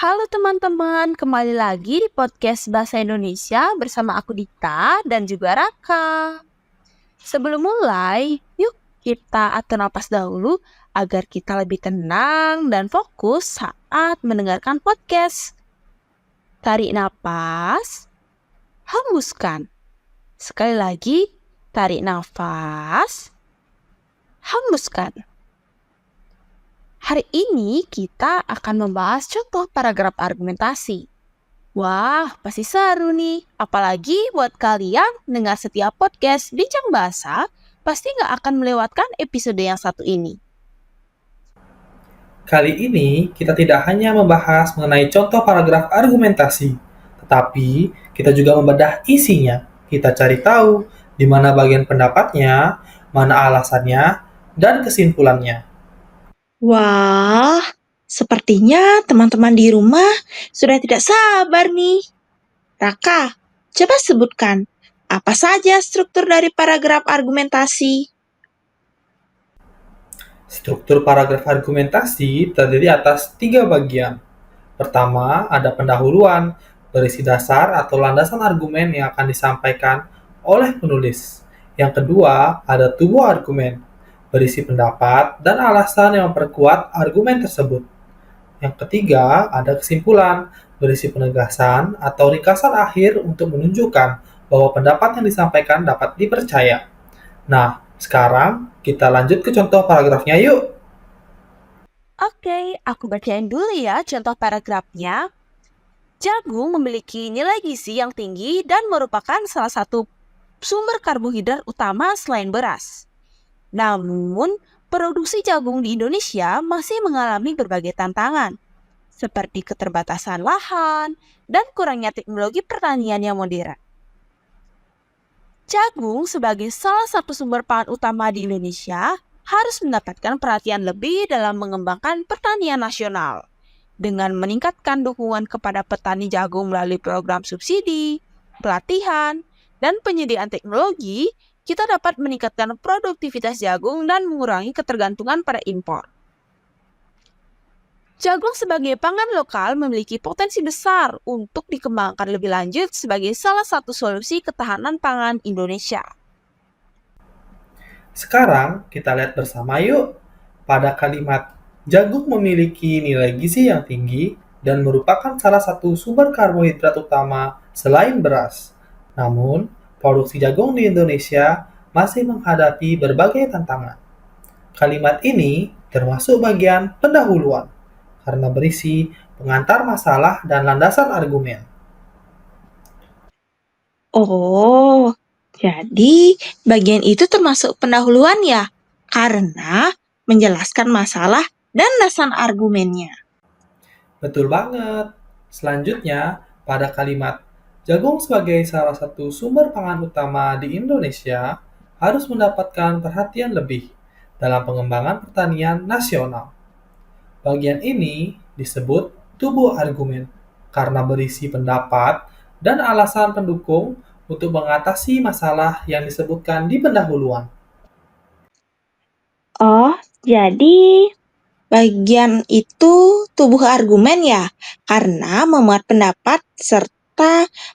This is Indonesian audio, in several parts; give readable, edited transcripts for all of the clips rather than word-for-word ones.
Halo teman-teman, kembali lagi di podcast Bahasa Indonesia bersama aku Dita dan juga Raka. Sebelum mulai, yuk kita atur napas dahulu agar kita lebih tenang dan fokus saat mendengarkan podcast. Tarik napas, hembuskan. Sekali lagi, tarik nafas, hembuskan. Hari ini kita akan membahas contoh paragraf argumentasi. Wah, pasti seru nih. Apalagi buat kalian dengar setiap podcast Bincang Bahasa, pasti nggak akan melewatkan episode yang satu ini. Kali ini kita tidak hanya membahas mengenai contoh paragraf argumentasi, tetapi kita juga membedah isinya. Kita cari tahu di mana bagian pendapatnya, mana alasannya, dan kesimpulannya. Wah, sepertinya teman-teman di rumah sudah tidak sabar nih. Raka, coba sebutkan apa saja struktur dari paragraf argumentasi. Struktur paragraf argumentasi terdiri atas 3 bagian. Pertama, ada pendahuluan, berisi dasar atau landasan argumen yang akan disampaikan oleh penulis. Yang kedua, ada tubuh argumen, berisi pendapat dan alasan yang memperkuat argumen tersebut. Yang ketiga, ada kesimpulan, berisi penegasan atau ringkasan akhir untuk menunjukkan bahwa pendapat yang disampaikan dapat dipercaya. Nah, sekarang kita lanjut ke contoh paragrafnya yuk. Oke, aku bacain dulu ya contoh paragrafnya. Jagung memiliki nilai gizi yang tinggi dan merupakan salah satu sumber karbohidrat utama selain beras. Namun, produksi jagung di Indonesia masih mengalami berbagai tantangan, seperti keterbatasan lahan dan kurangnya teknologi pertanian yang modern. Jagung sebagai salah satu sumber pangan utama di Indonesia harus mendapatkan perhatian lebih dalam mengembangkan pertanian nasional. Dengan meningkatkan dukungan kepada petani jagung melalui program subsidi, pelatihan, dan penyediaan teknologi, kita dapat meningkatkan produktivitas jagung dan mengurangi ketergantungan pada impor. Jagung sebagai pangan lokal memiliki potensi besar untuk dikembangkan lebih lanjut sebagai salah satu solusi ketahanan pangan Indonesia. Sekarang kita lihat bersama yuk pada kalimat jagung memiliki nilai gizi yang tinggi dan merupakan salah satu sumber karbohidrat utama selain beras. Namun, produksi jagung di Indonesia masih menghadapi berbagai tantangan. Kalimat ini termasuk bagian pendahuluan karena berisi pengantar masalah dan landasan argumen. Oh, jadi bagian itu termasuk pendahuluan ya? Karena menjelaskan masalah dan dasar argumennya. Betul banget. Selanjutnya, pada kalimat jagung sebagai salah satu sumber pangan utama di Indonesia harus mendapatkan perhatian lebih dalam pengembangan pertanian nasional. Bagian ini disebut tubuh argumen karena berisi pendapat dan alasan pendukung untuk mengatasi masalah yang disebutkan di pendahuluan. Oh, jadi bagian itu tubuh argumen ya, karena memuat pendapat serta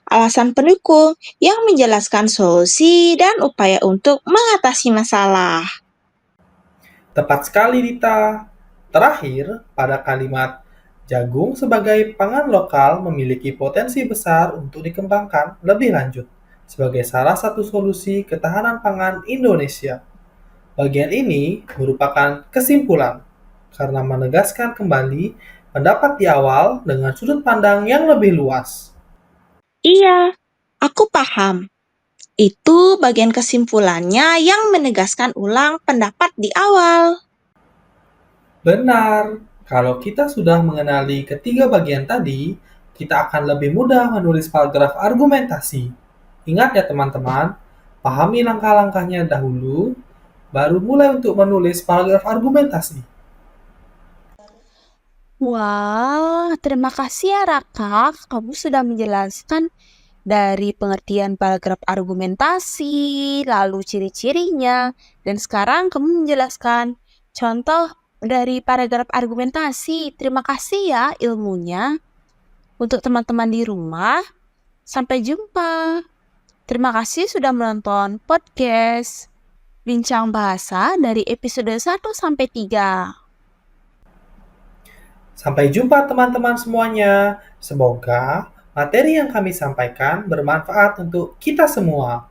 alasan pendukung yang menjelaskan solusi dan upaya untuk mengatasi masalah. Tepat sekali, Dita. Terakhir, pada kalimat jagung sebagai pangan lokal memiliki potensi besar untuk dikembangkan lebih lanjut sebagai salah satu solusi ketahanan pangan Indonesia. Bagian ini merupakan kesimpulan karena menegaskan kembali pendapat di awal dengan sudut pandang yang lebih luas. Iya, aku paham. Itu bagian kesimpulannya yang menegaskan ulang pendapat di awal. Benar, kalau kita sudah mengenali ketiga bagian tadi, kita akan lebih mudah menulis paragraf argumentasi. Ingat ya teman-teman, pahami langkah-langkahnya dahulu, baru mulai untuk menulis paragraf argumentasi. Wah, terima kasih ya Raka, kamu sudah menjelaskan dari pengertian paragraf argumentasi, lalu ciri-cirinya, dan sekarang kamu menjelaskan contoh dari paragraf argumentasi. Terima kasih ya ilmunya. Untuk teman-teman di rumah, sampai jumpa. Terima kasih sudah menonton podcast Bincang Bahasa dari episode 1 sampai 3. Sampai jumpa teman-teman semuanya. Semoga materi yang kami sampaikan bermanfaat untuk kita semua.